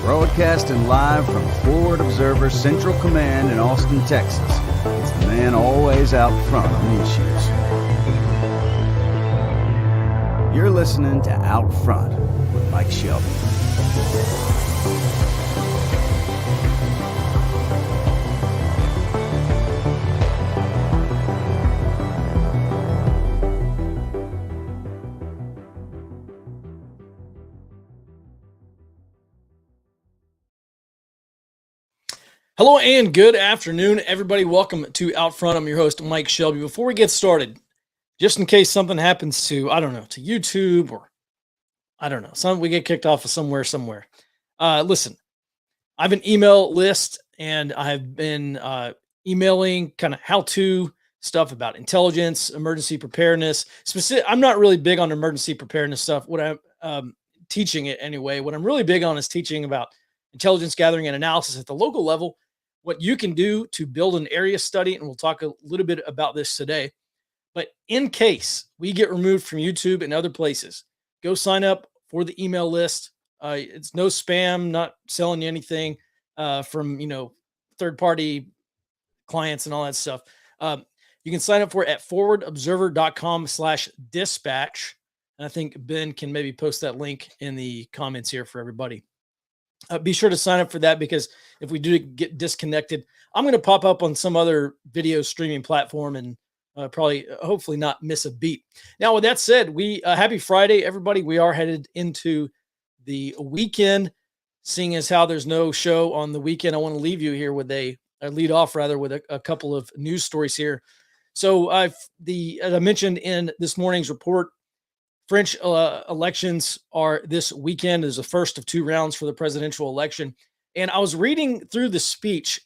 Broadcasting live from Forward Observer Central Command in Austin, Texas. It's the man always out front on issues. You're listening to Out Front with Mike Shelby. Hello and good afternoon, everybody. Welcome to Out Front. I'm your host, Mike Shelby. Before we get started, just in case something happens to, to YouTube or, we get kicked off of somewhere. Listen, I have an email list and I've been emailing kind of how-to stuff about intelligence, emergency preparedness. I'm not really big on emergency preparedness stuff. What I'm teaching it anyway, what I'm really big on is teaching about intelligence gathering and analysis at the local level, what you can do to build an area study. And we'll talk a little bit about this today. But in case we get removed from YouTube and other places, go sign up for the email list. It's no spam, not selling you anything from, third-party clients and all that stuff. You can sign up for it at forwardobserver.com/dispatch. And I think Ben can maybe post that link in the comments here for everybody. Be sure to sign up for that, because if we do get disconnected, I'm going to pop up on some other video streaming platform and hopefully not miss a beat. Now, with that said, happy Friday, everybody. We are headed into the weekend. Seeing as how there's no show on the weekend, I want to leave you here with a couple of news stories here. So as I mentioned in this morning's report, French elections are this weekend. Is the first of two rounds for the presidential election. And I was reading through the speech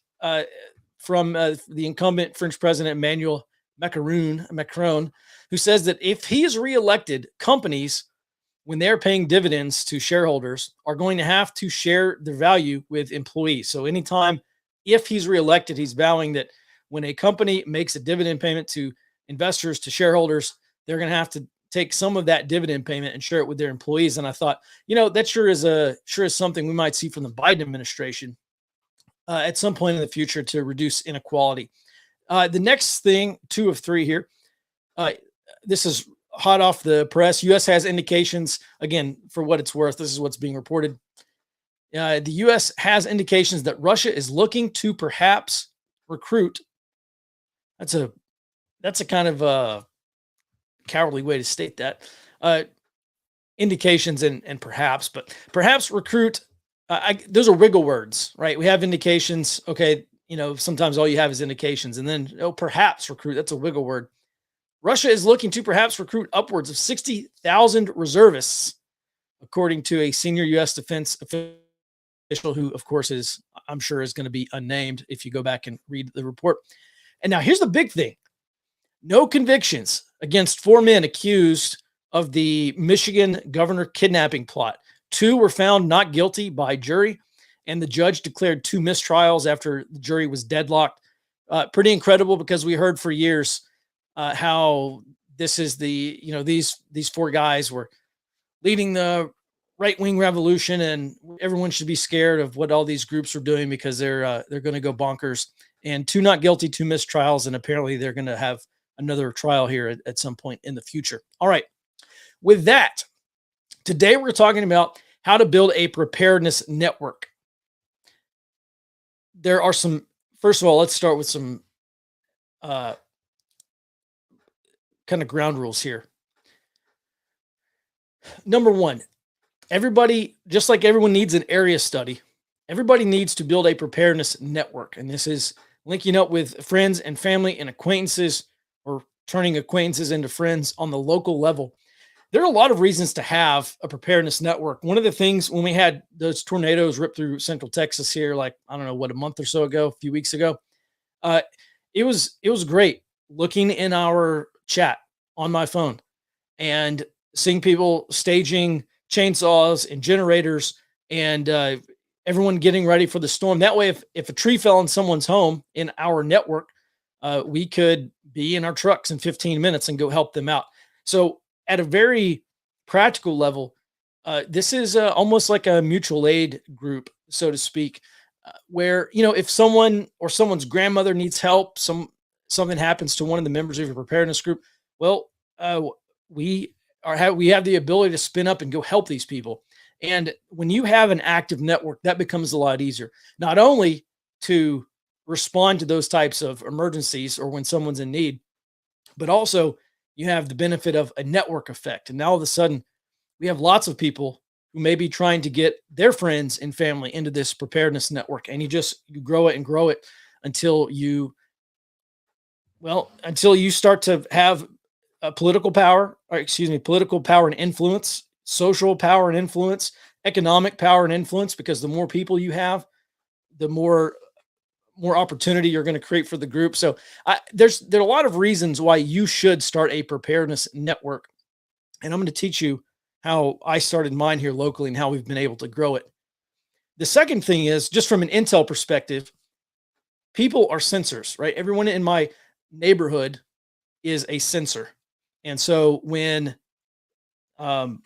from the incumbent French president, Emmanuel Macron, who says that if he is reelected, companies, when they're paying dividends to shareholders, are going to have to share their value with employees. So anytime, if he's reelected, he's vowing that when a company makes a dividend payment to investors, to shareholders, they're going to have to take some of that dividend payment and share it with their employees. And I thought, that sure is something we might see from the Biden administration at some point in the future to reduce inequality. The next thing, 2 of 3 here. This is hot off the press. U.S. has indications, again, for what it's worth, this is what's being reported. The U.S. has indications that Russia is looking to perhaps recruit. That's a kind of cowardly way to state that. Indications and perhaps, but perhaps recruit. Those are wiggle words, right? We have indications. Okay, sometimes all you have is indications, and then perhaps recruit. That's a wiggle word. Russia is looking to perhaps recruit upwards of 60,000 reservists, according to a senior U.S. defense official, who, of course, I'm sure is going to be unnamed if you go back and read the report. And now here's the big thing. No convictions against 4 men accused of the Michigan governor kidnapping plot. 2 were found not guilty by jury, and the judge declared 2 mistrials after the jury was deadlocked. Pretty incredible, because we heard for years how this is these 4 guys were leading the right-wing revolution, and everyone should be scared of what all these groups are doing because they're going to go bonkers. And 2 not guilty, 2 mistrials, and apparently they're going to have another trial here at some point in the future. All right. With that, today we're talking about how to build a preparedness network. There are first of all, let's start with some kind of ground rules here. Number 1, everybody, just like everyone needs an area study, everybody needs to build a preparedness network. And this is linking up with friends and family and acquaintances, or turning acquaintances into friends on the local level. There are a lot of reasons to have a preparedness network. One of the things, when we had those tornadoes rip through Central Texas here, a month or so ago, a few weeks ago, it was great looking in our chat on my phone and seeing people staging chainsaws and generators and everyone getting ready for the storm. That way, if a tree fell on someone's home in our network, we could be in our trucks in 15 minutes and go help them out. So at a very practical level, this is almost like a mutual aid group, so to speak, where, if someone or someone's grandmother needs help, something happens to one of the members of your preparedness group, well, we we have the ability to spin up and go help these people. And when you have an active network, that becomes a lot easier, not only to respond to those types of emergencies or when someone's in need, but also you have the benefit of a network effect. And now all of a sudden, we have lots of people who may be trying to get their friends and family into this preparedness network. And you grow it and grow it until you start to have political power and influence, social power and influence, economic power and influence, because the more people you have, the more opportunity you're going to create for the group. So there are a lot of reasons why you should start a preparedness network. And I'm going to teach you how I started mine here locally and how we've been able to grow it. The second thing is, just from an intel perspective, people are sensors, right? Everyone in my neighborhood is a sensor. And so when no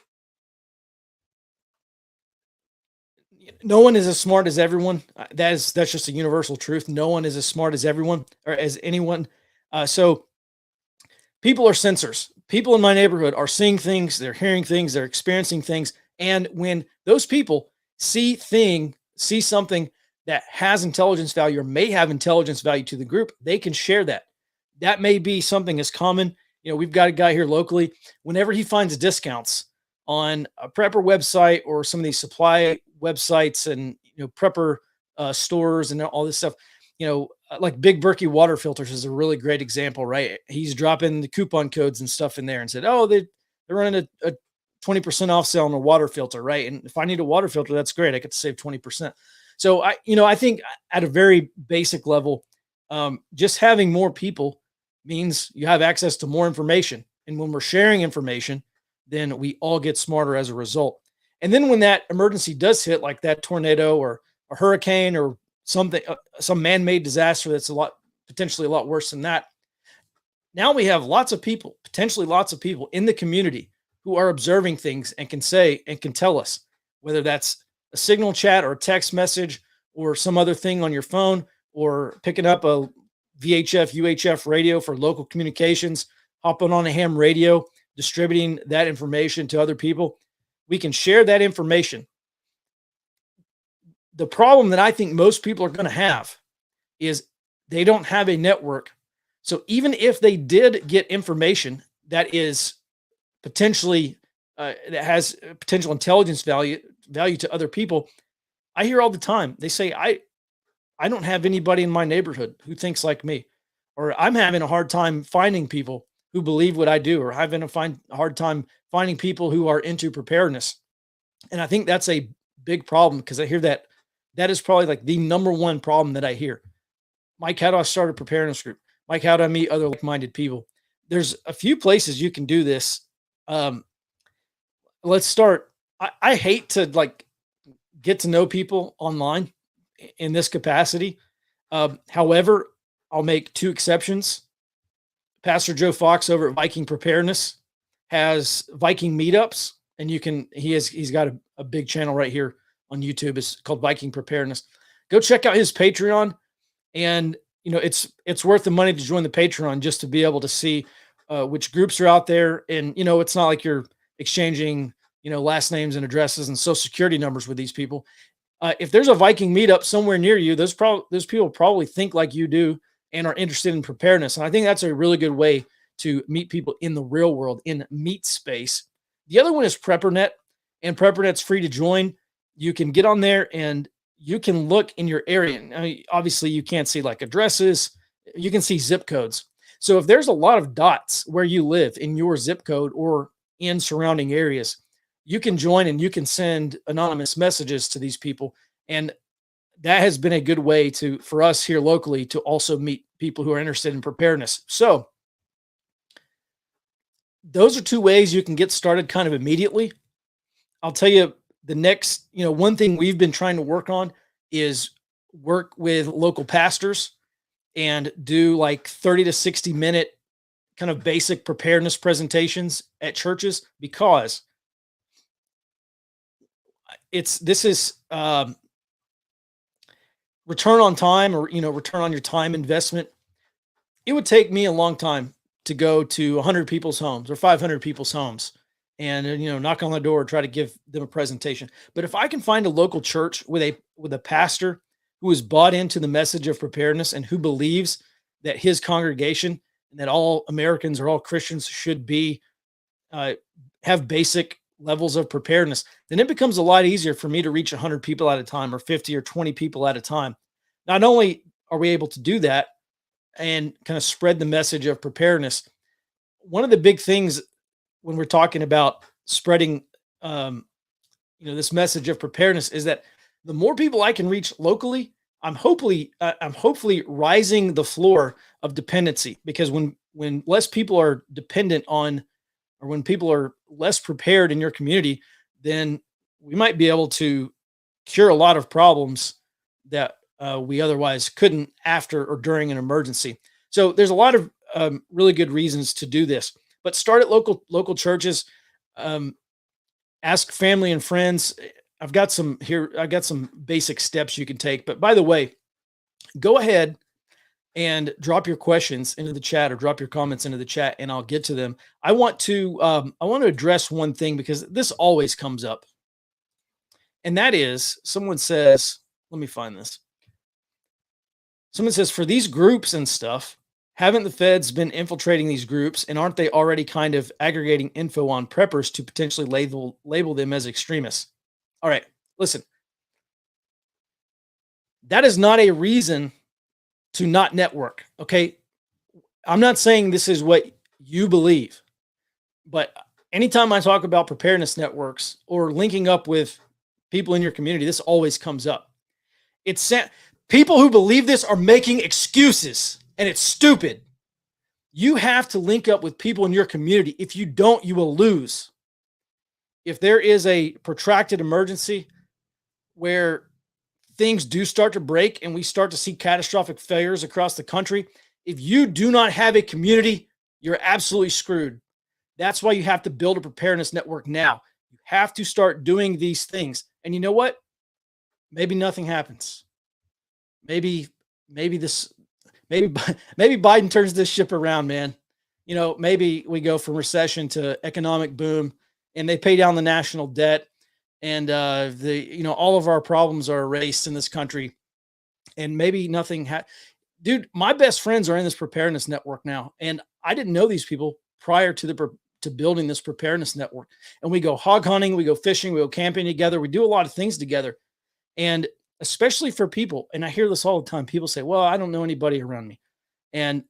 one is as smart as everyone, that's just a universal truth. No one is as smart as everyone or as anyone. So people are sensors. People in my neighborhood are seeing things, they're hearing things, they're experiencing things. And when those people see something that has intelligence value or may have intelligence value to the group, they can share that. That may be something as common. We've got a guy here locally, whenever he finds discounts on a prepper website or some of these supply websites and, prepper stores and all this stuff, like Big Berkey water filters is a really great example, right? He's dropping the coupon codes and stuff in there and said, oh, they're running a 20% off sale on a water filter, right? And if I need a water filter, that's great. I get to save 20%. So I think at a very basic level, just having more people means you have access to more information. And when we're sharing information, then we all get smarter as a result. And then when that emergency does hit, like that tornado or a hurricane or something, some man-made disaster that's potentially a lot worse than that, now we have potentially lots of people in the community who are observing things and can say and can tell us, whether that's a signal chat or a text message or some other thing on your phone, or picking up a VHF, UHF radio for local communications, hopping on a ham radio, distributing that information to other people. We can share that information. The problem that I think most people are going to have is they don't have a network. So even if they did get information that is potentially that has potential intelligence value to other people, I hear all the time, they say, I don't have anybody in my neighborhood who thinks like me, or I'm having a hard time finding people who believe what I do, or having a hard time finding people who are into preparedness. And I think that's a big problem, because I hear that is probably like the number one problem that I hear. Mike, how do I start a preparedness group? Mike, how do I meet other like-minded people? There's a few places you can do this. Let's start. I hate to get to know people online in this capacity. However, I'll make two exceptions. Pastor Joe Fox over at Viking Preparedness has Viking meetups, and he's got a big channel right here on YouTube. It's called Viking Preparedness. Go check out his Patreon, and it's worth the money to join the Patreon just to be able to see which groups are out there. And it's not like you're exchanging last names and addresses and social security numbers with these people. If there's a Viking meetup somewhere near you, those people probably think like you do and are interested in preparedness. And I think that's a really good way to meet people in the real world, in meet space. The other one is PrepperNet, and PrepperNet's free to join. You can get on there and you can look in your area. I mean, obviously, you can't see like addresses. You can see zip codes. So if there's a lot of dots where you live in your zip code or in surrounding areas, you can join and you can send anonymous messages to these people. And that has been a good way for us here locally to also meet people who are interested in preparedness. So those are two ways you can get started kind of immediately. I'll tell you the next, one thing we've been trying to work on is work with local pastors and do like 30 to 60-minute kind of basic preparedness presentations at churches, because this is return on time, or return on your time investment. It would take me a long time to go to 100 people's homes or 500 people's homes and knock on the door, try to give them a presentation. But if I can find a local church with a pastor who is bought into the message of preparedness and who believes that his congregation and that all Americans or all Christians should be have basic levels of preparedness, then it becomes a lot easier for me to reach 100 people at a time, or 50 or 20 people at a time. Not only are we able to do that and kind of spread the message of preparedness, one of the big things when we're talking about spreading this message of preparedness is that the more people I can reach locally, I'm hopefully rising the floor of dependency, because when less people are dependent on, or when people are less prepared in your community, then we might be able to cure a lot of problems that we otherwise couldn't after or during an emergency. So there's a lot of really good reasons to do this, but start at local churches. Ask family and friends. I've got some basic steps you can take. But by the way, go ahead and drop your questions into the chat, or drop your comments into the chat, and I'll get to them. I want to address one thing, because this always comes up, and that is, someone says, let me find this. Someone says, for these groups and stuff, haven't the feds been infiltrating these groups, and aren't they already kind of aggregating info on preppers to potentially label them as extremists? All right, listen. That is not a reason to not network, okay? I'm not saying this is what you believe, but anytime I talk about preparedness networks or linking up with people in your community, this always comes up. People who believe this are making excuses, and it's stupid. You have to link up with people in your community. If you don't, you will lose. If there is a protracted emergency where things do start to break and we start to see catastrophic failures across the country, if you do not have a community, you're absolutely screwed. That's why you have to build a preparedness network now. You have to start doing these things. And you know what? Maybe nothing happens. Maybe Biden turns this ship around, man. Maybe we go from recession to economic boom, and they pay down the national debt, and all of our problems are erased in this country, and maybe nothing. Dude, my best friends are in this preparedness network now, and I didn't know these people prior to building this preparedness network. And we go hog hunting, we go fishing, we go camping together, we do a lot of things together, and especially for people, and I hear this all the time, people say, well, I don't know anybody around me. And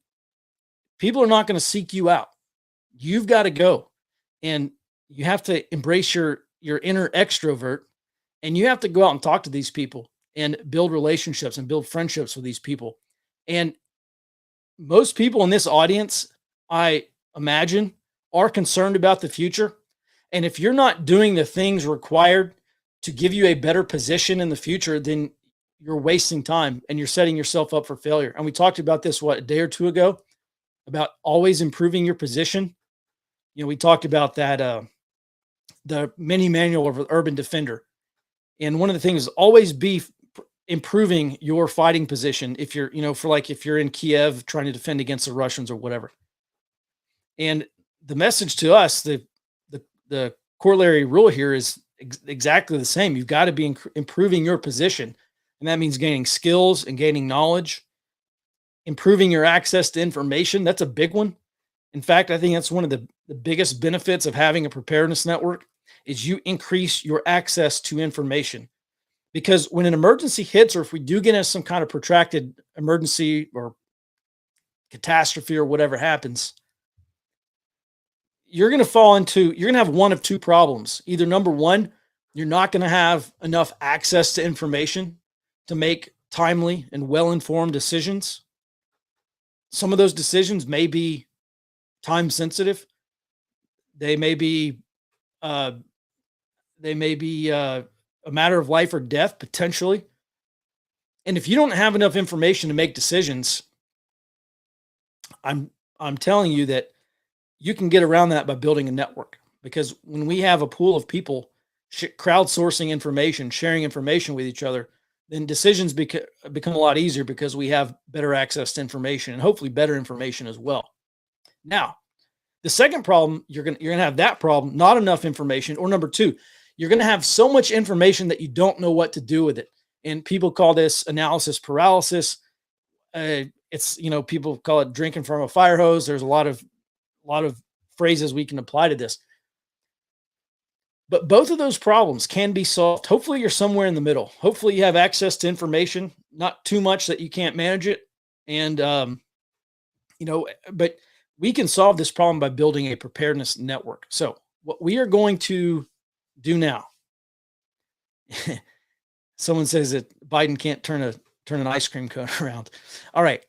people are not going to seek you out. You've got to go, and you have to embrace your inner extrovert, and you have to go out and talk to these people and build relationships and build friendships with these people. And most people in this audience, I imagine, are concerned about the future. And if you're not doing the things required to give you a better position in the future, then you're wasting time and you're setting yourself up for failure. And we talked about this, a day or two ago, about always improving your position. We talked about that, the mini manual of Urban Defender. And one of the things is always be improving your fighting position. If you're, if you're in Kiev trying to defend against the Russians or whatever. And the message to us, the corollary rule here is exactly the same. You've got to be improving your position. And that means gaining skills and gaining knowledge, improving your access to information. That's a big one. In fact, I think that's one of the biggest benefits of having a preparedness network is you increase your access to information. Because when an emergency hits, or if we do get into some kind of protracted emergency or catastrophe or whatever happens, you're going to have one of two problems. Either number one, you're not going to have enough access to information to make timely and well-informed decisions. Some of those decisions may be time sensitive. They may be, They may be a matter of life or death, potentially. And if you don't have enough information to make decisions, I'm telling you that you can get around that by building a network. Because when we have a pool of people crowdsourcing information, sharing information with each other, then decisions become a lot easier because we have better access to information and hopefully better information as well. Now, the second problem, you're gonna have that problem, not enough information, or number two, you're gonna have so much information that you don't know what to do with it. And people call this analysis paralysis. It's, people call it drinking from a fire hose. There's a lot of phrases we can apply to this. But both of those problems can be solved. Hopefully you're somewhere in the middle. Hopefully you have access to information, not too much that you can't manage it. And, but we can solve this problem by building a preparedness network. So what we are going to do now, someone says that Biden can't turn an ice cream cone around. All right.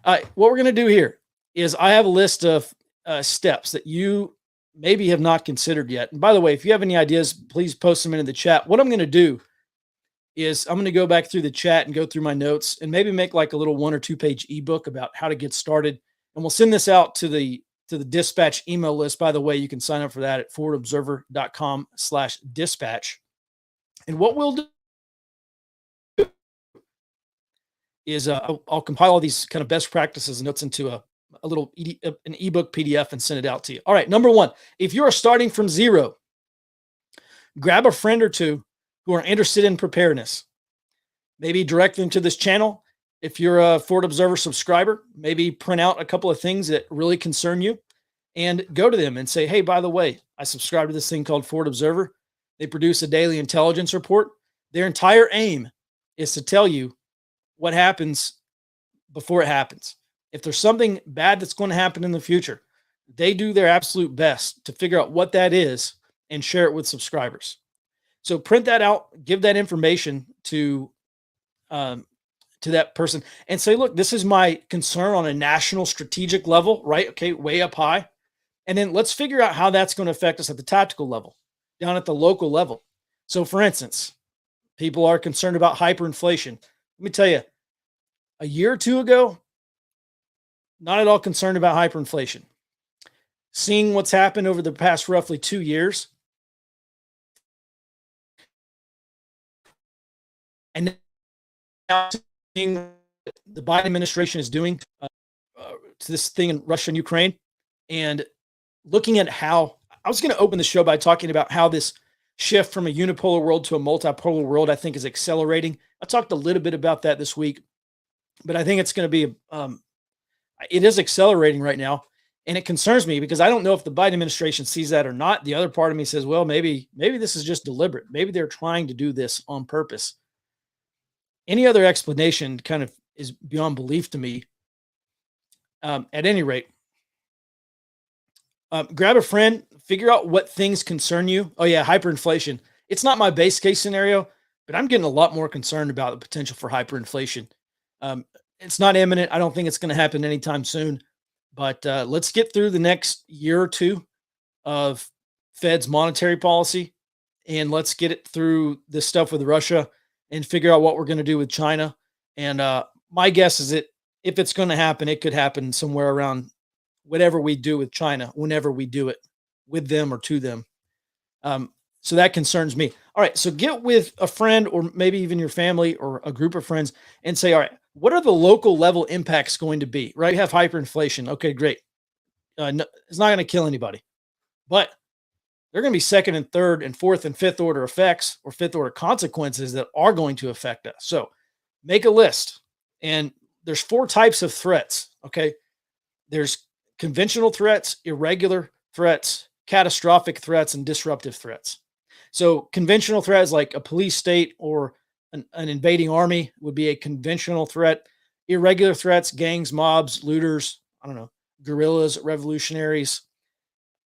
What we're going to do here is I have a list of steps that you maybe have not considered yet. And by the way, if you have any ideas, please post them into the chat. What I'm going to do is I'm going to go back through the chat and go through my notes and maybe make like a little 1 or 2 page ebook about how to get started. And we'll send this out to the dispatch email list. By the way, you can sign up for that at forwardobserver.com/dispatch. And what we'll do is I'll compile all these kind of best practices and notes into an ebook PDF and send it out to you. All right. Number one, if you are starting from zero, grab a friend or two who are interested in preparedness. Maybe direct them to this channel. If you're a Forward Observer subscriber, maybe print out a couple of things that really concern you and go to them and say, hey, by the way, I subscribe to this thing called Forward Observer. They produce a daily intelligence report. Their entire aim is to tell you what happens before it happens. If there's something bad that's going to happen in the future, they do their absolute best to figure out what that is and share it with subscribers. So print that out, give that information to that person and say, look, this is my concern on a national strategic level, right? Okay, way up high. And then let's figure out how that's going to affect us at the tactical level, down at the local level. So for instance, people are concerned about hyperinflation. Let me tell you, a year or two ago, not at all concerned about hyperinflation. Seeing what's happened over the past roughly 2 years, and now seeing the Biden administration is doing to this thing in Russia and Ukraine, and looking at how I was going to open the show by talking about how this shift from a unipolar world to a multipolar world, I think, is accelerating. I talked a little bit about that this week, but I think it's going to be, it is accelerating right now. And it concerns me because I don't know if the Biden administration sees that or not. The other part of me says, well, maybe this is just deliberate. Maybe they're trying to do this on purpose. Any other explanation kind of is beyond belief to me. At any rate, grab a friend, figure out what things concern you. Oh yeah, hyperinflation. It's not my base case scenario, but I'm getting a lot more concerned about the potential for hyperinflation. It's not imminent. I don't think it's going to happen anytime soon, but let's get through the next year or two of Fed's monetary policy, and let's get it through this stuff with Russia and figure out what we're going to do with China. And my guess is that if it's going to happen, it could happen somewhere around whatever we do with China, whenever we do it with them or to them. So that concerns me. All right. So get with a friend or maybe even your family or a group of friends and say, all right, what are the local level impacts going to be, right? You have hyperinflation. Okay, great. No, it's not going to kill anybody, but there are going to be second and third and fourth and fifth order effects or fifth order consequences that are going to affect us. So make a list. And there's 4 types of threats. Okay. There's conventional threats, irregular threats, catastrophic threats, and disruptive threats. So conventional threats like a police state or an invading army would be a conventional threat. Irregular threats, gangs, mobs, looters, guerrillas, revolutionaries.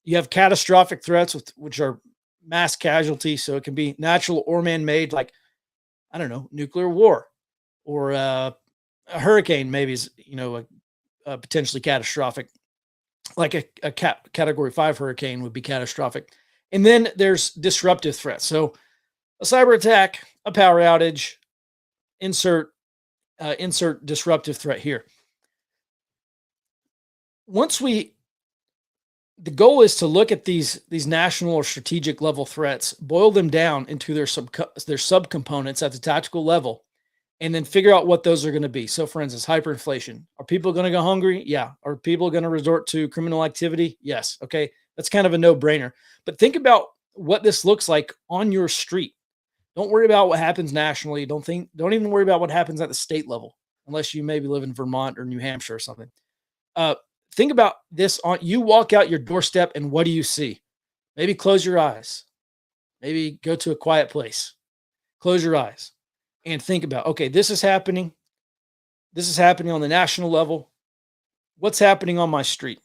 You have catastrophic threats, which are mass casualty. So it can be natural or man-made, like, nuclear war or a hurricane maybe is, potentially catastrophic. Like a category 5 hurricane would be catastrophic. And then there's disruptive threats. So a cyber attack, a power outage, insert disruptive threat here. The goal is to look at these national or strategic level threats, boil them down into their subcomponents at the tactical level, and then figure out what those are going to be. So, for instance, hyperinflation. Are people going to go hungry? Yeah. Are people going to resort to criminal activity? Yes. Okay. That's kind of a no-brainer. But think about what this looks like on your street. Don't worry about what happens nationally. Don't even worry about what happens at the state level, unless you maybe live in Vermont or New Hampshire or something. Think about this you walk out your doorstep and what do you see? Maybe close your eyes. Maybe go to a quiet place. Close your eyes and think about, okay, this is happening. This is happening on the national level. What's happening on my street?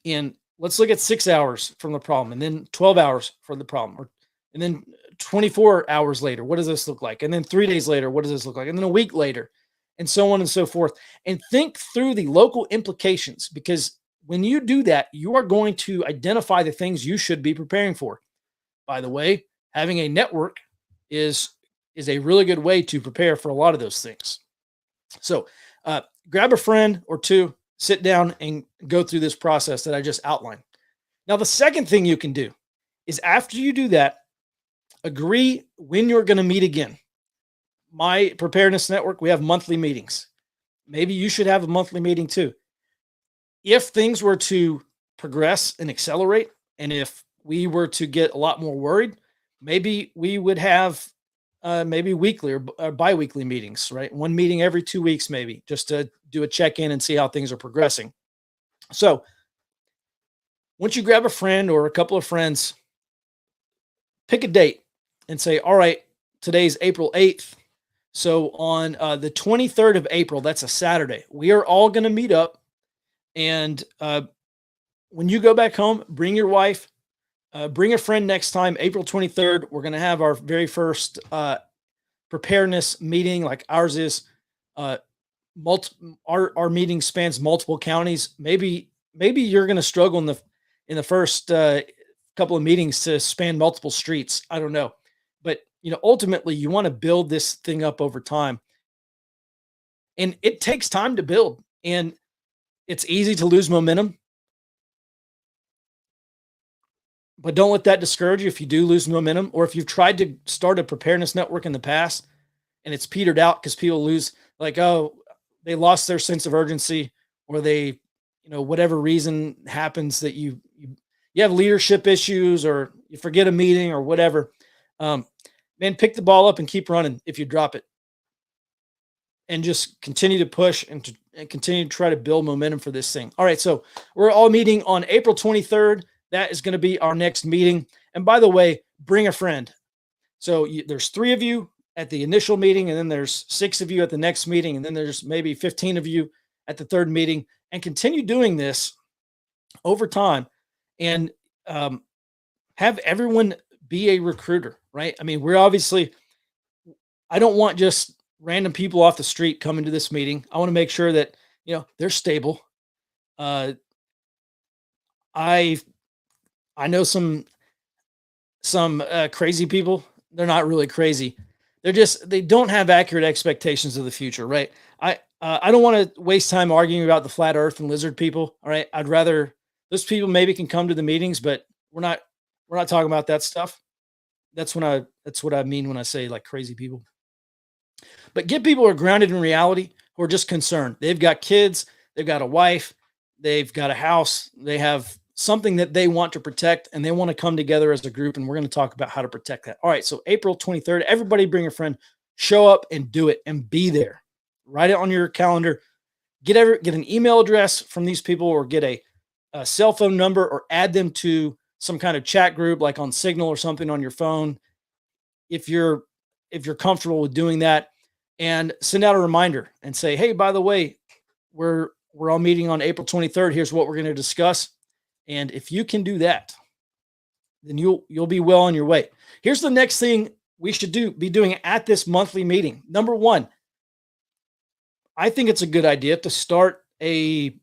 And let's look at 6 hours from the problem, and then 12 hours from the problem, and then 24 hours later, what does this look like? And then 3 days later, what does this look like? And then a week later, and so on and so forth. And think through the local implications, because when you do that, you are going to identify the things you should be preparing for. By the way, having a network is a really good way to prepare for a lot of those things. So grab a friend or two, sit down and go through this process that I just outlined. Now, the second thing you can do is, after you do that, agree when you're going to meet again. My preparedness network, we have monthly meetings. Maybe you should have a monthly meeting too. If things were to progress and accelerate, and if we were to get a lot more worried, maybe we would have maybe weekly or bi-weekly meetings, right? One meeting every 2 weeks, maybe, just to do a check-in and see how things are progressing. So once you grab a friend or a couple of friends, pick a date and say, all right, today's April 8th. So on the 23rd of April, that's a Saturday, we are all going to meet up. And when you go back home, bring your wife, bring a friend next time. April 23rd, we're going to have our very first preparedness meeting, like ours is. Our meeting spans multiple counties. Maybe you're going to struggle in the first couple of meetings to span multiple streets. I don't know. But ultimately, you want to build this thing up over time. And it takes time to build. And it's easy to lose momentum. But don't let that discourage you if you do lose momentum, or if you've tried to start a preparedness network in the past and it's petered out because people lose, like, oh, they lost their sense of urgency, or they, whatever reason happens that you have leadership issues, or you forget a meeting or whatever. Man, pick the ball up and keep running if you drop it, and just continue to push and continue to try to build momentum for this thing. All right, so we're all meeting on April 23rd. That is going to be our next meeting. And by the way, bring a friend. So there's 3 of you at the initial meeting, and then there's 6 of you at the next meeting, and then there's maybe 15 of you at the third meeting, and continue doing this over time, and have everyone be a recruiter, right? I mean, I don't want just random people off the street coming to this meeting. I want to make sure that, they're stable. I know some crazy people. They're not really crazy. They don't have accurate expectations of the future, right? I don't want to waste time arguing about the flat earth and lizard people. All right. I'd rather those people maybe can come to the meetings, but we're not talking about that stuff. That's what I mean when I say like crazy people. But get people who are grounded in reality, who are just concerned. They've got kids, they've got a wife, they've got a house, they have something that they want to protect, and they want to come together as a group. And we're going to talk about how to protect that. All right. So April 23rd, everybody bring a friend, show up and do it, and be there. Write it on your calendar. Get an email address from these people, or get a cell phone number, or add them to some kind of chat group, like on Signal or something on your phone. If you're comfortable with doing that, and send out a reminder and say, hey, by the way, we're all meeting on April 23rd. Here's what we're going to discuss. And if you can do that, then you'll be well on your way. Here's the next thing we should be doing at this monthly meeting. Number 1, I think it's a good idea to start the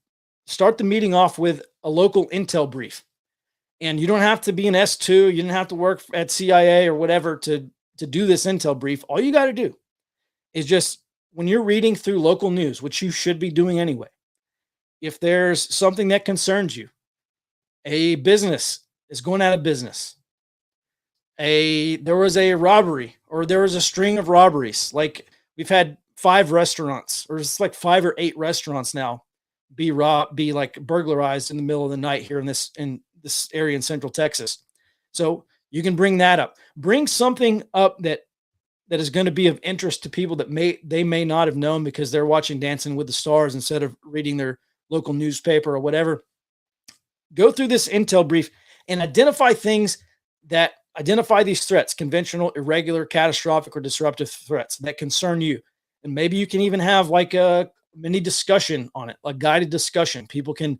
meeting off with a local intel brief. And you don't have to be an S2. You didn't have to work at CIA or whatever to do this intel brief. All you got to do is just, when you're reading through local news, which you should be doing anyway, if there's something that concerns you, a business is going out of business, there was a robbery, or there was a string of robberies. Like, we've had 5 restaurants, or it's like 5 or 8 restaurants now be like burglarized in the middle of the night here in this area in Central Texas. So you can bring that up. Bring something up that is going to be of interest to people that they may not have known because they're watching Dancing with the Stars instead of reading their local newspaper or whatever. Go through this intel brief and identify these threats: conventional, irregular, catastrophic, or disruptive threats that concern you. And maybe you can even have like a mini discussion on it, a guided discussion. People can,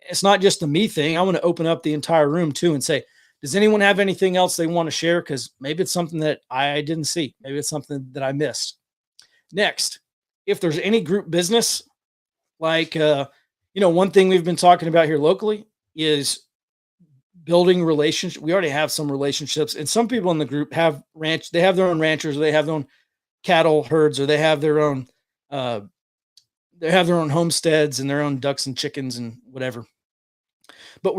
it's not just a me thing. I want to open up the entire room too and say, does anyone have anything else they want to share? Because maybe it's something that I didn't see. Maybe it's something that I missed. Next, if there's any group business, like, one thing we've been talking about here locally is building relationships. We already have some relationships, and some people in the group have they have their own ranchers, or they have their own cattle herds, or they have their own homesteads and their own ducks and chickens and whatever. But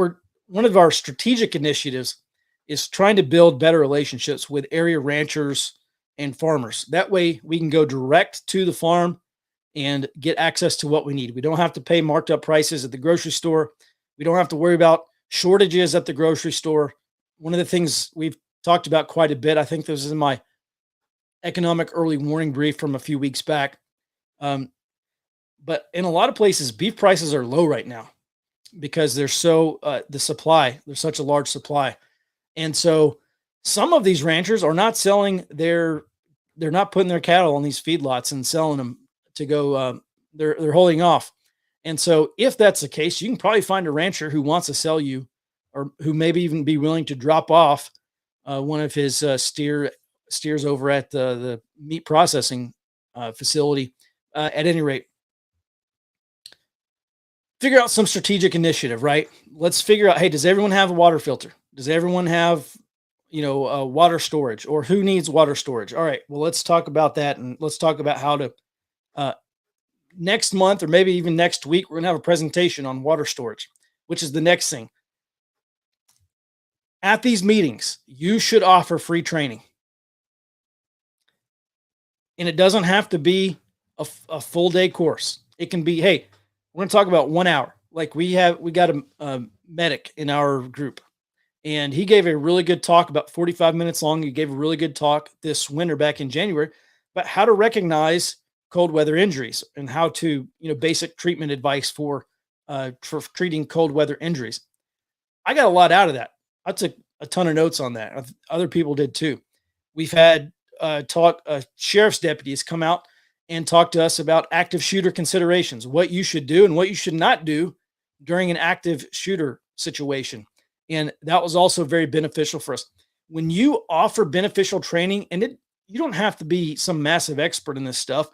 one of our strategic initiatives is trying to build better relationships with area ranchers and farmers. That way we can go direct to the farm and get access to what we need. We don't have to pay marked up prices at the grocery store. We don't have to worry about shortages at the grocery store. One of the things we've talked about quite a bit, I think this is in my economic early warning brief from a few weeks back. But in a lot of places, beef prices are low right now because there's such a large supply. And so some of these ranchers are not selling they're not putting their cattle on these feedlots and selling them to go, they're holding off. And so if that's the case, you can probably find a rancher who wants to sell you, or who maybe even be willing to drop off one of his steers over at the meat processing facility. At any rate, figure out some strategic initiative, right? Let's figure out, hey, does everyone have a water filter? Does everyone have, water storage, or who needs water storage? All right, well, let's talk about that. And let's talk about how to, next month, or maybe even next week, we're going to have a presentation on water storage, which is the next thing. At these meetings, you should offer free training. And it doesn't have to be a full day course. It can be, hey, we're going to talk about 1 hour. Like we got a medic in our group, and he gave a really good talk, about 45 minutes long. He gave a really good talk this winter back in January about how to recognize cold weather injuries and how to, basic treatment advice for treating cold weather injuries. I got a lot out of that. I took a ton of notes on that. Other people did too. We've had sheriff's deputies come out and talk to us about active shooter considerations, what you should do and what you should not do during an active shooter situation. And that was also very beneficial for us. When you offer beneficial training, and you don't have to be some massive expert in this stuff.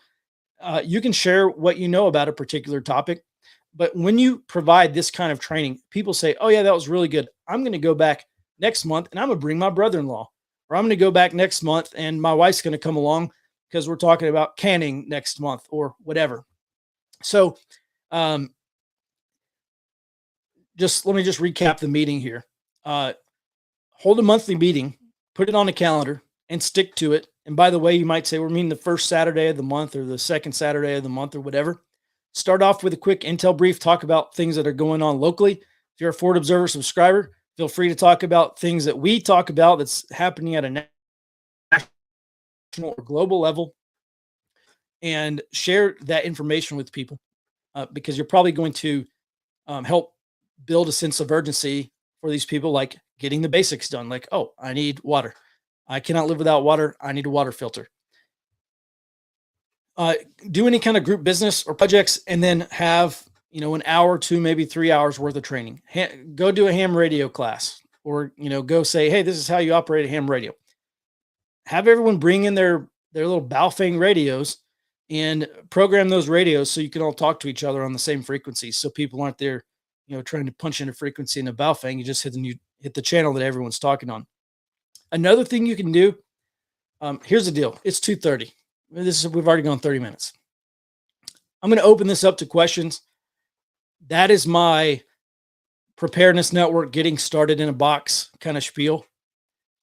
You can share what you know about a particular topic. But when you provide this kind of training, people say, oh yeah, that was really good. I'm going to go back next month and I'm going to bring my brother-in-law, or I'm going to go back next month and my wife's going to come along because we're talking about canning next month or whatever. So let me just recap the meeting here. Hold a monthly meeting, put it on a calendar and stick to it. And by the way, you might say, we're meeting the first Saturday of the month or the second Saturday of the month or whatever. Start off with a quick intel brief, talk about things that are going on locally. If you're a Forward Observer subscriber, feel free to talk about things that we talk about that's happening at a national or global level, and share that information with people because you're probably going to help build a sense of urgency for these people, like getting the basics done. Like, oh, I need water. I cannot live without water. I need a water filter. Do any kind of group business or projects, and then have, an hour, 2, maybe 3 hours worth of training. Go do a ham radio class, or, go say, hey, this is how you operate a ham radio. Have everyone bring in their little Baofeng radios and program those radios so you can all talk to each other on the same frequency. So people aren't there trying to punch in a frequency in a Baofeng. You just hit the channel that everyone's talking on. Another thing you can do, here's the deal. It's 2:30. We've already gone 30 minutes. I'm going to open this up to questions. That is my preparedness network getting started in a box kind of spiel.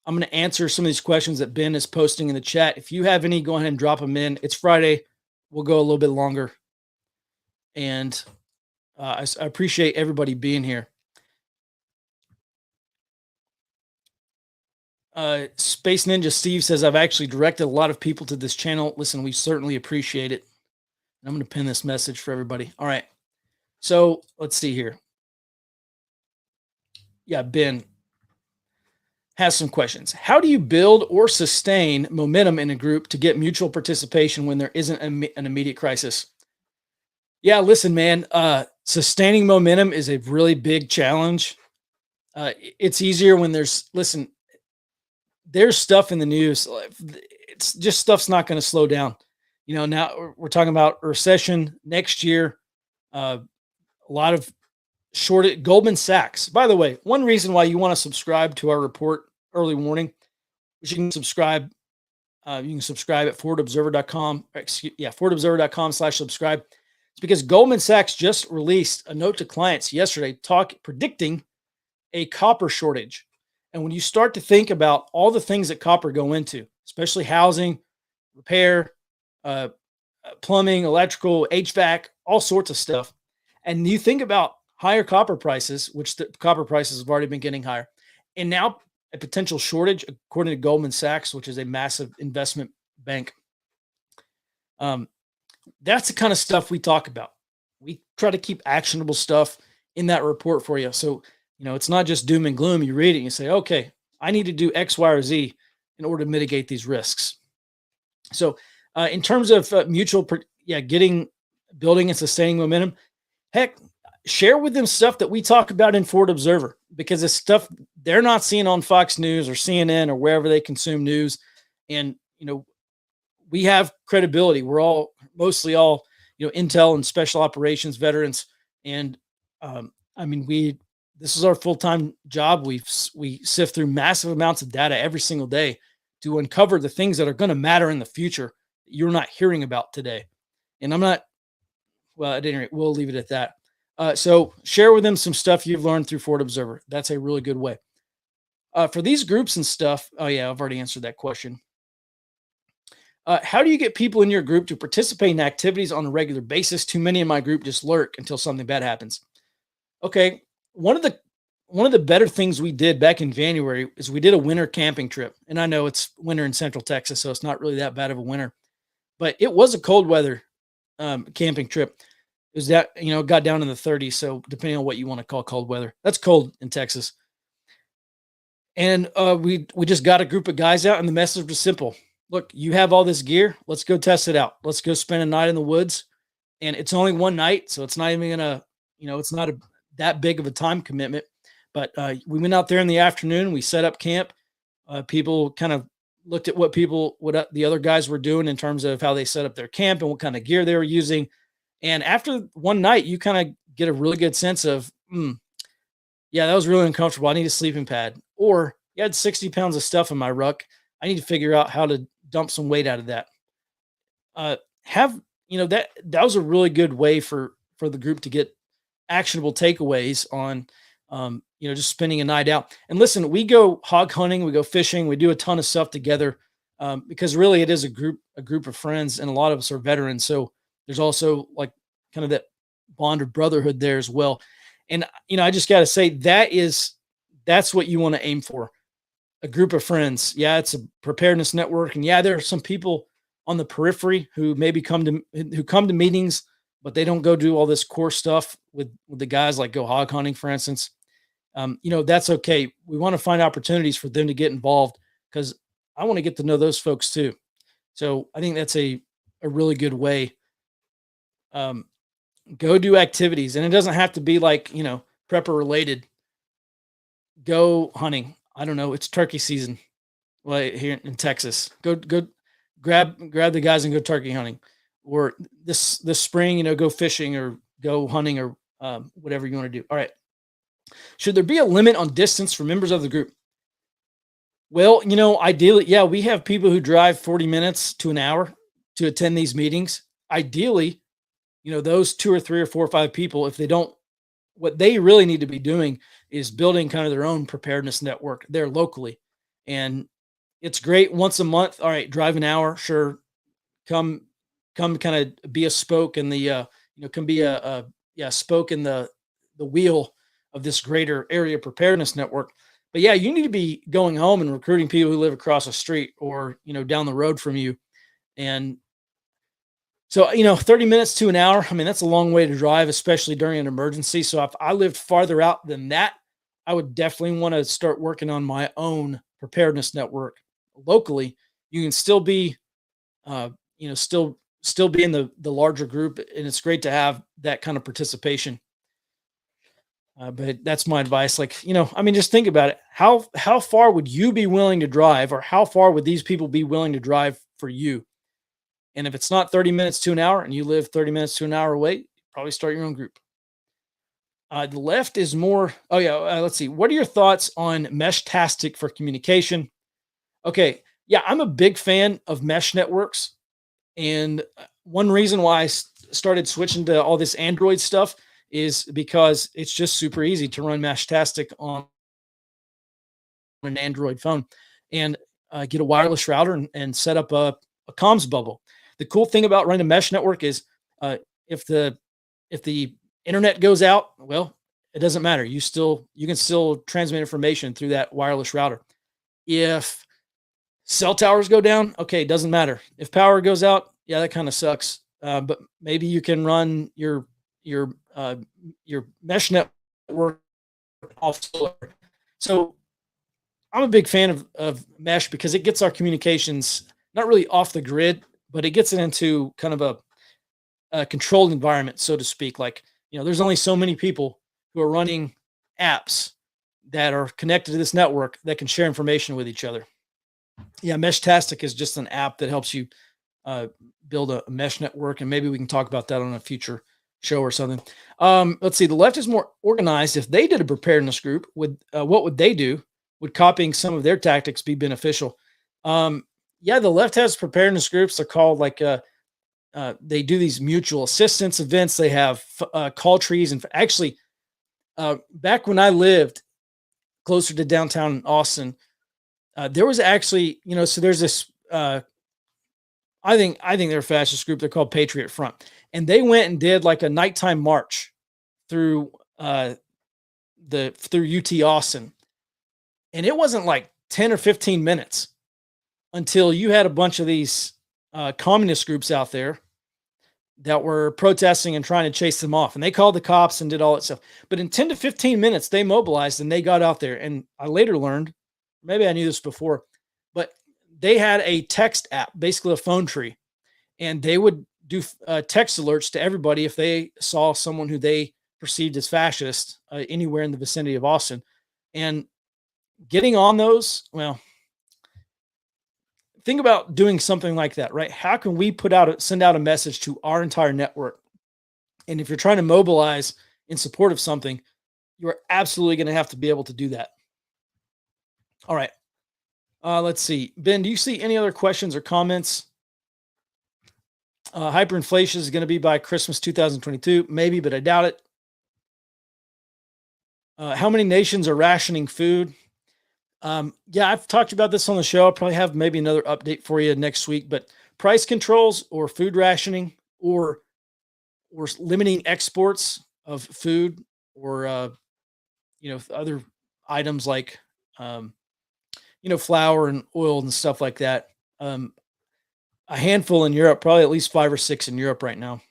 I'm going to answer some of these questions that Ben is posting in the chat. If you have any, go ahead and drop them in. It's Friday. We'll go a little bit longer. And I appreciate everybody being here. Space Ninja Steve says, I've actually directed a lot of people to this channel. Listen, we certainly appreciate it. I'm going to pin this message for everybody. All right. So let's see here. Yeah, Ben has some questions. How do you build or sustain momentum in a group to get mutual participation when there isn't an immediate crisis? Yeah, listen, man, sustaining momentum is a really big challenge. It's easier when there's stuff in the news. It's just stuff's not going to slow down. Now we're talking about a recession next year. A lot of shorted Goldman Sachs. By the way, one reason why you want to subscribe to our report early warning, which you can subscribe. You can subscribe at forwardobserver.com. forwardobserver.com/subscribe. It's because Goldman Sachs just released a note to clients yesterday predicting a copper shortage. And when you start to think about all the things that copper go into, especially housing, repair, plumbing, electrical, HVAC, all sorts of stuff, and you think about higher copper prices, which the copper prices have already been getting higher, and now a potential shortage, according to Goldman Sachs, which is a massive investment bank. That's the kind of stuff we talk about. We try to keep actionable stuff in that report for you. So, it's not just doom and gloom. You read it and you say, okay, I need to do X, Y, or Z in order to mitigate these risks. So in terms of building and sustaining momentum, heck, share with them stuff that we talk about in Forward Observer, because it's stuff they're not seeing on Fox News or CNN or wherever they consume news. And, we have credibility. We're mostly all intel and special operations veterans. And this is our full-time job. We sift through massive amounts of data every single day to uncover the things that are going to matter in the future that you're not hearing about today. And at any rate, we'll leave it at that. So share with them some stuff you've learned through Forward Observer. That's a really good way. For these groups and stuff, oh yeah, I've already answered that question. How do you get people in your group to participate in activities on a regular basis? Too many in my group just lurk until something bad happens. Okay, one of the better things we did back in January is we did a winter camping trip. And I know it's winter in Central Texas, so it's not really that bad of a winter, but it was a cold weather camping trip. It was that, it got down in the 30s. So depending on what you want to call cold weather, that's cold in Texas. And we just got a group of guys out, and the message was simple. Look, you have all this gear. Let's go test it out. Let's go spend a night in the woods. And it's only one night, so it's not even gonna, it's not that big of a time commitment. But we went out there in the afternoon. We set up camp. People kind of looked at what the other guys were doing in terms of how they set up their camp and what kind of gear they were using. And after one night, you kind of get a really good sense of, yeah, that was really uncomfortable. I need a sleeping pad. Or you had 60 pounds of stuff in my ruck. I need to figure out how to dump some weight out of that. That was a really good way for the group to get actionable takeaways on, just spending a night out. And listen, we go hog hunting, we go fishing, we do a ton of stuff together, because really it is a group of friends, and a lot of us are veterans. So there's also like kind of that bond of brotherhood there as well. And, I just got to say that's what you want to aim for. A group of friends. Yeah, it's a preparedness network. And yeah, there are some people on the periphery who maybe come to meetings, but they don't go do all this core stuff with the guys, like go hog hunting, for instance. That's okay. We want to find opportunities for them to get involved, because I want to get to know those folks too. So I think that's a really good way. Go do activities, and it doesn't have to be like, prepper related. Go hunting. I don't know. It's turkey season, here in Texas. Go grab the guys and go turkey hunting. Or this spring, go fishing or go hunting or whatever you want to do. All right. Should there be a limit on distance for members of the group? Well, ideally, yeah, we have people who drive 40 minutes to an hour to attend these meetings. Ideally, those 2 or 3 or 4 or 5 people, if they don't, what they really need to be doing is building kind of their own preparedness network there locally. And it's great once a month. All right, drive an hour, sure. Come kind of be a spoke in the can be a spoke in the wheel of this greater area preparedness network. But yeah, you need to be going home and recruiting people who live across the street or down the road from you. And so 30 minutes to an hour, I mean, that's a long way to drive, especially during an emergency. So if I lived farther out than that, I would definitely want to start working on my own preparedness network locally. You can still be still be in the larger group, and it's great to have that kind of participation. But that's my advice. Like, I mean, just think about it. How far would you be willing to drive, or how far would these people be willing to drive for you? And if it's not 30 minutes to an hour and you live 30 minutes to an hour away, probably start your own group. The left is more, let's see. What are your thoughts on Meshtastic for communication? Okay. Yeah, I'm a big fan of mesh networks. And one reason why I started switching to all this Android stuff is because it's just super easy to run Meshtastic on an Android phone and get a wireless router and set up a comms bubble. The cool thing about running a mesh network is if the internet goes out, well, it doesn't matter. You can still transmit information through that wireless router. If cell towers go down, okay, it doesn't matter. If power goes out, yeah, that kind of sucks. But maybe you can run your mesh network off solar. So I'm a big fan of mesh because it gets our communications not really off the grid, but it gets it into kind of a controlled environment, so to speak. Like, there's only so many people who are running apps that are connected to this network that can share information with each other. Yeah, Meshtastic is just an app that helps you build a mesh network, and maybe we can talk about that on a future show or something. Let's see. The left is more organized. If they did a preparedness group, what would they do? Would copying some of their tactics be beneficial? Yeah, the left has preparedness groups. They're called they do these mutual assistance events. They have call trees. And actually, back when I lived closer to downtown Austin, there was actually, so there's this, I think they're a fascist group. They're called Patriot Front. And they went and did like a nighttime march through UT Austin. And it wasn't like 10 or 15 minutes until you had a bunch of these communist groups out there that were protesting and trying to chase them off. And they called the cops and did all that stuff. But in 10 to 15 minutes, they mobilized and they got out there. And I later learned, maybe I knew this before, but they had a text app, basically a phone tree. And they would do text alerts to everybody if they saw someone who they perceived as fascist anywhere in the vicinity of Austin. And getting on those, well, think about doing something like that, right? How can we send out a message to our entire network? And if you're trying to mobilize in support of something, you're absolutely going to have to be able to do that. All right. Let's see. Ben, do you see any other questions or comments? Hyperinflation is going to be by Christmas 2022. Maybe, but I doubt it. How many nations are rationing food? Yeah, I've talked about this on the show. I'll probably have maybe another update for you next week, but price controls or food rationing or limiting exports of food or, other items like, flour and oil and stuff like that. A handful in Europe, probably at least 5 or 6 in Europe right now.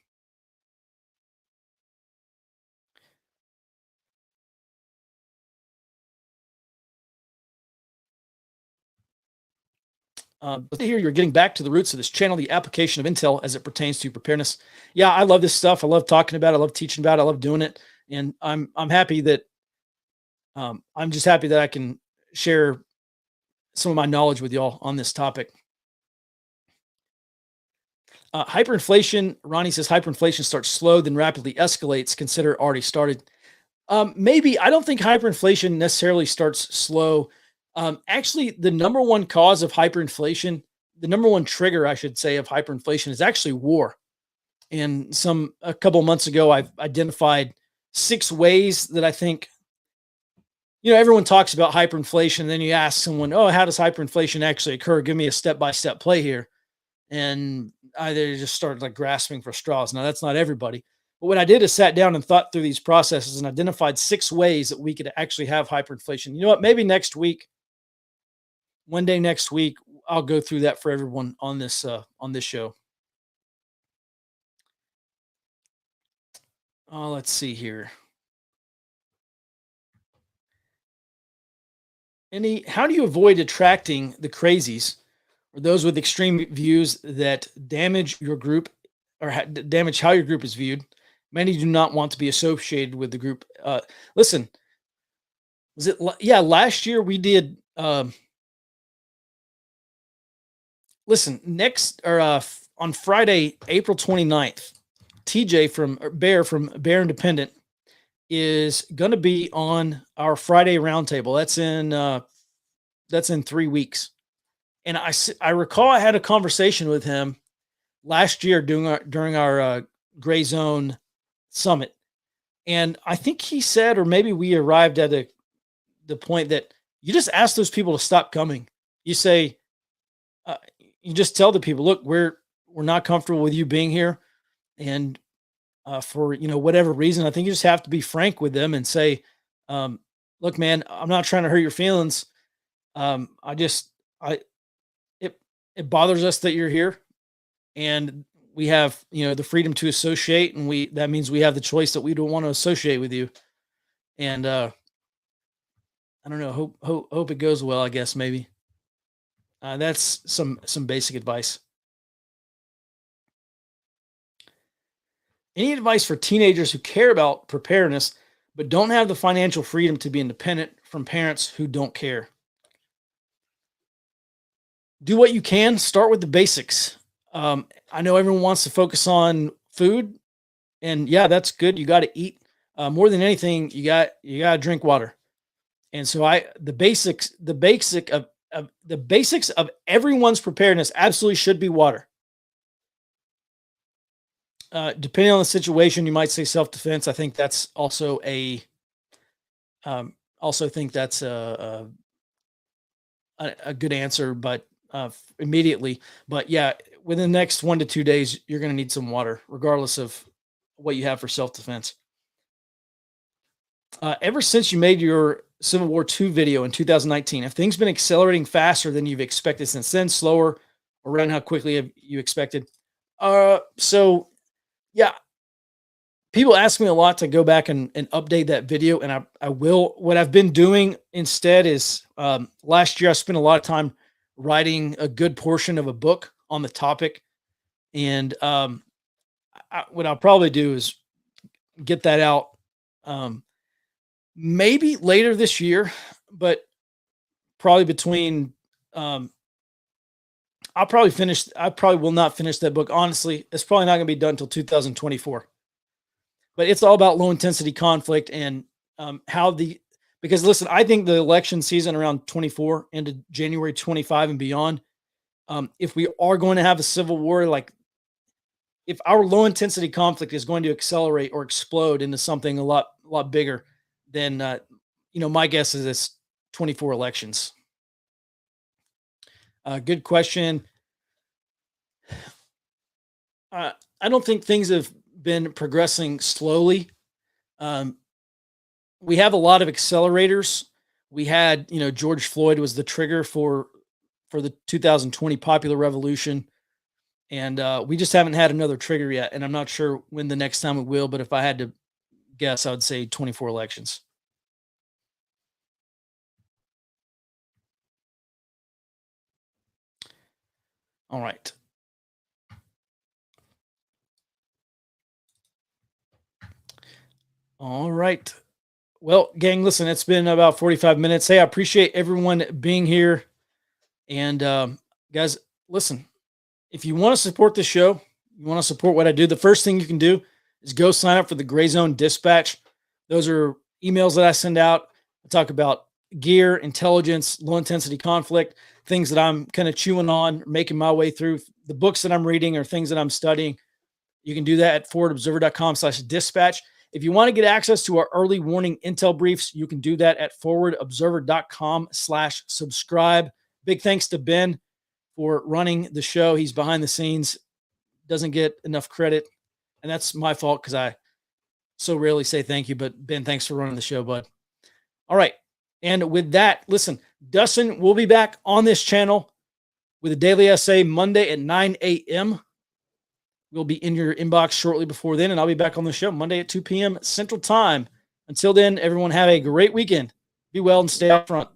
Here you're getting back to the roots of this channel, the application of Intel as it pertains to preparedness. Yeah, I love this stuff. I love talking about it. I love teaching about it. I love doing it. And I'm happy that I'm just happy that I can share some of my knowledge with y'all on this topic. Hyperinflation, Ronnie says hyperinflation starts slow, then rapidly escalates. Consider already started. Maybe. I don't think hyperinflation necessarily starts slow. Actually, the number one cause of hyperinflation, the number one trigger, I should say, of hyperinflation is actually war. And a couple of months ago, I've identified 6 ways that I think, everyone talks about hyperinflation. And then you ask someone, oh, how does hyperinflation actually occur? Give me a step-by-step play here. And they just started like grasping for straws. Now, that's not everybody. But what I did is sat down and thought through these processes and identified 6 ways that we could actually have hyperinflation. You know what? Maybe next week, one day next week, I'll go through that for everyone on this show. Let's see here. How do you avoid attracting the crazies or those with extreme views that damage your group or damage how your group is viewed? Many do not want to be associated with the group. Listen, last year we did, on Friday, April 29th, TJ from Bear Independent is going to be on our Friday roundtable. That's in 3 weeks. And I recall I had a conversation with him last year during our Gray Zone Summit. And I think he said, or maybe we arrived at the point that you just ask those people to stop coming. You say, you just tell the people, look, we're not comfortable with you being here. And for, whatever reason, I think you just have to be frank with them and say, look, man, I'm not trying to hurt your feelings. It bothers us that you're here, and we have, the freedom to associate, and that means we have the choice that we don't want to associate with you. And I don't know, hope it goes well, I guess, maybe. That's some basic advice. Any advice for teenagers who care about preparedness but don't have the financial freedom to be independent from parents who don't care? Do what you can. Start with the basics. I know everyone wants to focus on food, and yeah, that's good. You got to eat. More than anything, you got to drink water. And so the basics of everyone's preparedness absolutely should be water. Depending on the situation, you might say self-defense. I think that's also a good answer, but immediately. But yeah, within the next 1 to 2 days, you're going to need some water, regardless of what you have for self-defense. Ever since you made your Civil War II video in 2019, have things been accelerating faster than you've expected since then, slower, or around how quickly have you expected? So yeah, people ask me a lot to go back and update that video, and I will. What I've been doing instead is last year I spent a lot of time writing a good portion of a book on the topic, and what I'll probably do is get that out maybe later this year, but probably between I probably will not finish that book. Honestly, it's probably not going to be done until 2024. But it's all about low intensity conflict and because listen, I think the election season around 24 into January 25 and beyond, if we are going to have a civil war, like if our low intensity conflict is going to accelerate or explode into something a lot bigger, then my guess is it's 24 elections. Good question. I don't think things have been progressing slowly. We have a lot of accelerators. We had, George Floyd was the trigger for the 2020 popular revolution. And we just haven't had another trigger yet. And I'm not sure when the next time it will, but if I had to guess, I would say 24 elections. All right. All right. Well, gang, listen, it's been about 45 minutes. Hey, I appreciate everyone being here. And guys, listen, if you want to support the show, you want to support what I do, the first thing you can do is go sign up for the Gray Zone Dispatch. Those are emails that I send out. I talk about gear, intelligence, low intensity conflict, things that I'm kind of chewing on, making my way through. The books that I'm reading or things that I'm studying. You can do that at forwardobserver.com/dispatch. If you want to get access to our early warning intel briefs, you can do that at forwardobserver.com/subscribe. Big thanks to Ben for running the show. He's behind the scenes, doesn't get enough credit. And that's my fault because I so rarely say thank you. But Ben, thanks for running the show, bud. All right. And with that, listen, Dustin will be back on this channel with a daily essay Monday at 9 a.m. We'll be in your inbox shortly before then, and I'll be back on the show Monday at 2 p.m. Central Time. Until then, everyone have a great weekend. Be well and stay out front.